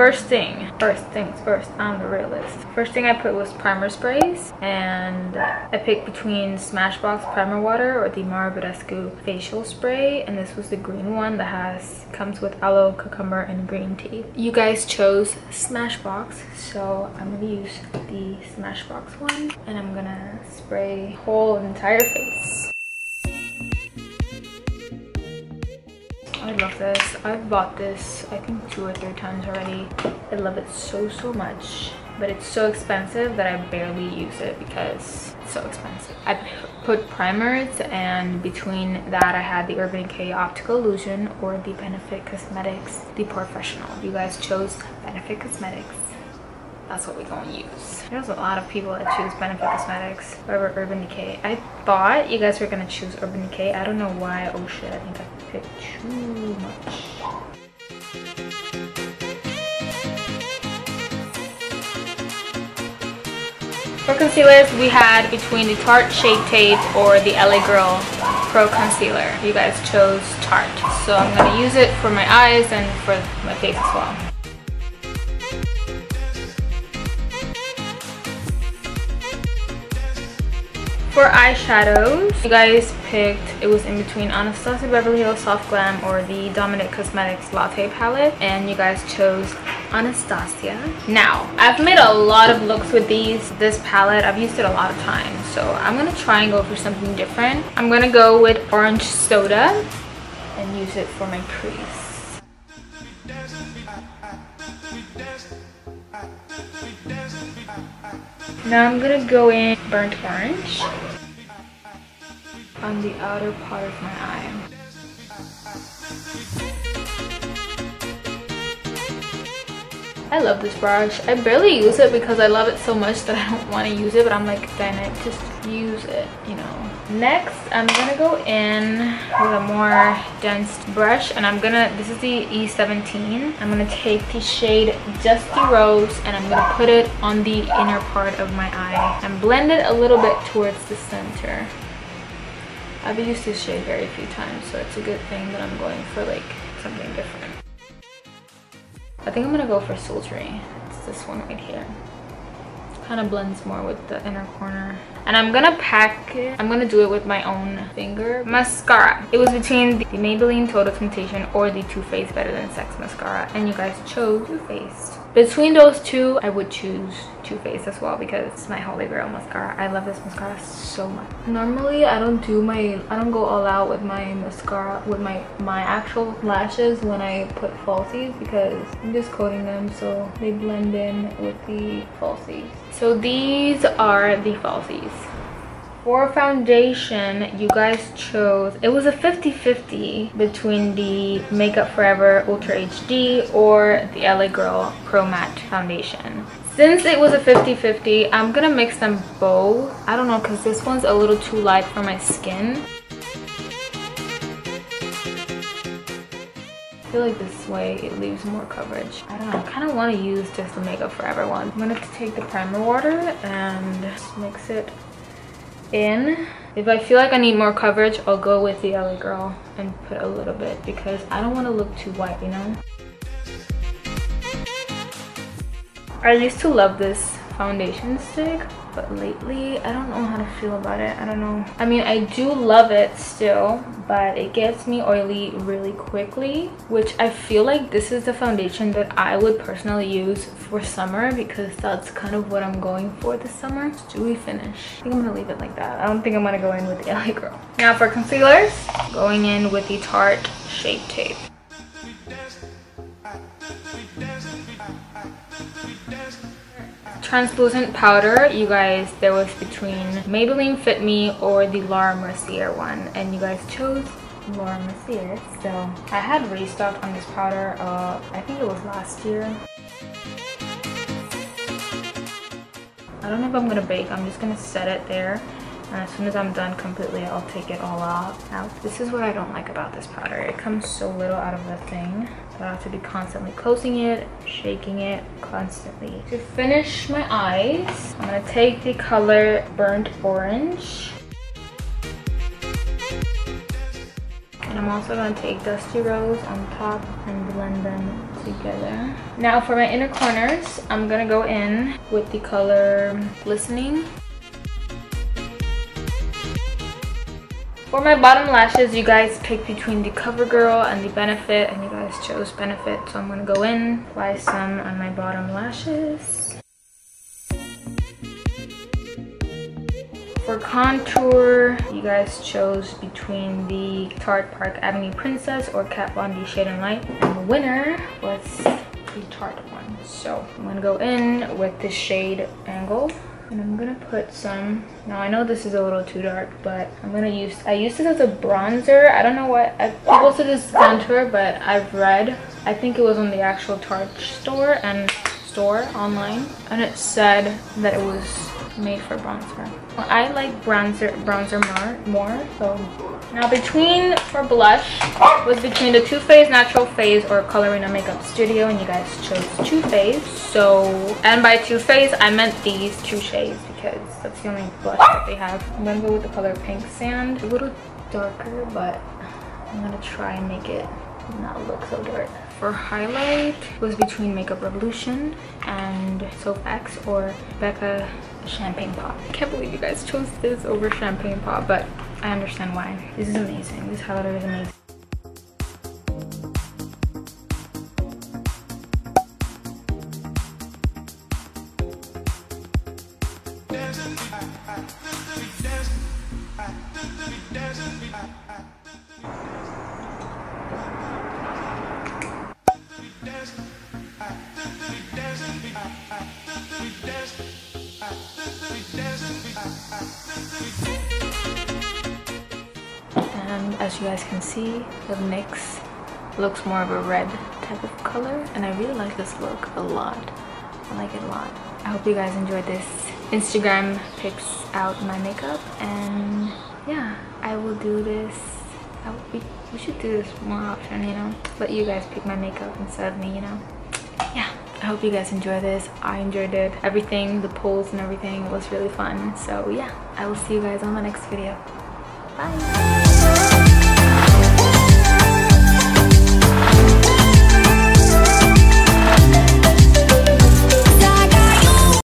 first things first, I'm the realist. First thing I put was primer sprays, and I picked between SMASHBOX primer water or the Marabrescu facial spray, and this was the green one that comes with aloe, cucumber, and green tea. You guys chose SMASHBOX, so I'm gonna use the SMASHBOX one, and I'm gonna spray whole entire face. I love this. I've bought this I think 2 or 3 times already. I love it so much, but it's so expensive that I barely use it because it's so expensive. I put primers, and between that I had the Urban Decay Optical Illusion or the Benefit Cosmetics the POREfessional. You guys chose Benefit Cosmetics. That's what we're gonna use. There's a lot of people that choose Benefit Cosmetics over Urban Decay. I thought you guys were gonna choose Urban Decay. I don't know why. Oh shit, I think I picked too much. For concealers, we had between the Tarte Shape Tape or the LA Girl Pro Concealer. You guys chose Tarte. So I'm gonna use it for my eyes and for my face as well. For eyeshadows, you guys picked, it was in between Anastasia Beverly Hills Soft Glam or the Dayannette Cosmetics Latte Palette, and you guys chose Anastasia. Now, I've made a lot of looks with this palette. I've used it a lot of times, so I'm gonna try and go for something different. I'm gonna go with Orange Soda and use it for my crease. Now I'm gonna go in Burnt Orange on the outer part of my eye. I love this brush. I barely use it because I love it so much that I don't want to use it, but I'm like, Dayannette, just use it, you know. Next, I'm gonna go in with a more dense brush, and this is the E17. I'm gonna take the shade Dusty Rose, and I'm gonna put it on the inner part of my eye and blend it a little bit towards the center. I've used this shade very few times, so it's a good thing that I'm going for like something different. I think I'm gonna go for Sultry. It's this one right here. Kind of blends more with the inner corner. And I'm gonna pack it. I'm gonna do it with my own finger. Mascara. It was between the Maybelline Total Temptation or the Too Faced Better Than Sex mascara, and you guys chose Too Faced. Between those two, I would choose Too Faced as well because it's my holy grail mascara. I love this mascara so much. Normally, I don't go all out with my mascara, with my actual lashes when I put falsies, because I'm just coating them so they blend in with the falsies. So these are the falsies. For foundation, you guys chose, it was a 50-50 between the Makeup Forever Ultra HD or the LA Girl Pro Matte Foundation. Since it was a 50-50, I'm gonna mix them both. I don't know, because this one's a little too light for my skin. I feel like this way it leaves more coverage. I don't know, I kind of want to use just the Makeup Forever one. I'm gonna take the primer water and just mix it in. If I feel like I need more coverage, I'll go with the LA Girl and put a little bit because I don't want to look too white, you know. I used to love this foundation stick, but lately I don't know how to feel about it. I don't know. I mean, I do love it still, but it gets me oily really quickly, which I feel like this is the foundation that I would personally use for summer because that's kind of what I'm going for this summer. Dewy finish. I think I'm gonna leave it like that. I don't think I'm gonna go in with the LA Girl. Now for concealers, going in with the Tarte Shape Tape. Translucent powder, you guys, there was between Maybelline Fit Me or the Laura Mercier one, and you guys chose Laura Mercier. So I had restocked on this powder, I think it was last year. I don't know if I'm gonna bake. I'm just gonna set it there, and as soon as I'm done completely, I'll take it all out. Now, this is what I don't like about this powder. It comes so little out of the thing. So I have to be constantly closing it, shaking it constantly. To finish my eyes, I'm gonna take the color Burnt Orange. And I'm also going to take Dusty Rose on top and blend them together. Now for my inner corners, I'm going to go in with the color Glistening. For my bottom lashes, you guys pick between the CoverGirl and the Benefit, and you guys chose Benefit. So I'm going to go in, apply some on my bottom lashes. For contour, you guys chose between the Tarte Park Avenue Princess or Kat Von D Shade and Light. And the winner was the Tarte one. So I'm going to go in with the shade Angle. And I'm gonna put some, now I know this is a little too dark, but I used this as a bronzer. I don't know what, people said this is contour, but I've read, I think it was on the actual Tarte store online, and it said that it was made for bronzer. I like bronzer more, so now for blush was between the Too Faced Natural Phase or Colorina Makeup Studio, and you guys chose Too Faced. So, and by Too Faced I meant these two shades because that's the only blush that they have. I'm gonna go with the color Pink Sand, a little darker, but I'm gonna try and make it not look so dark. For highlight, it was between Makeup Revolution and SophX or Becca Champagne Pop. I can't believe you guys chose this over Champagne Pop, but I understand why. This is amazing. This highlighter is amazing. And as you guys can see, the mix looks more of a red type of color, and I really like this look a lot. I like it a lot. I hope you guys enjoyed this Instagram picks out my makeup, and yeah, I will do this. We should do this more often, you know, let you guys pick my makeup instead of me, you know. Yeah, I hope you guys enjoy this. I enjoyed it. Everything, the polls and everything was really fun. So yeah, I will see you guys on the next video. Bye.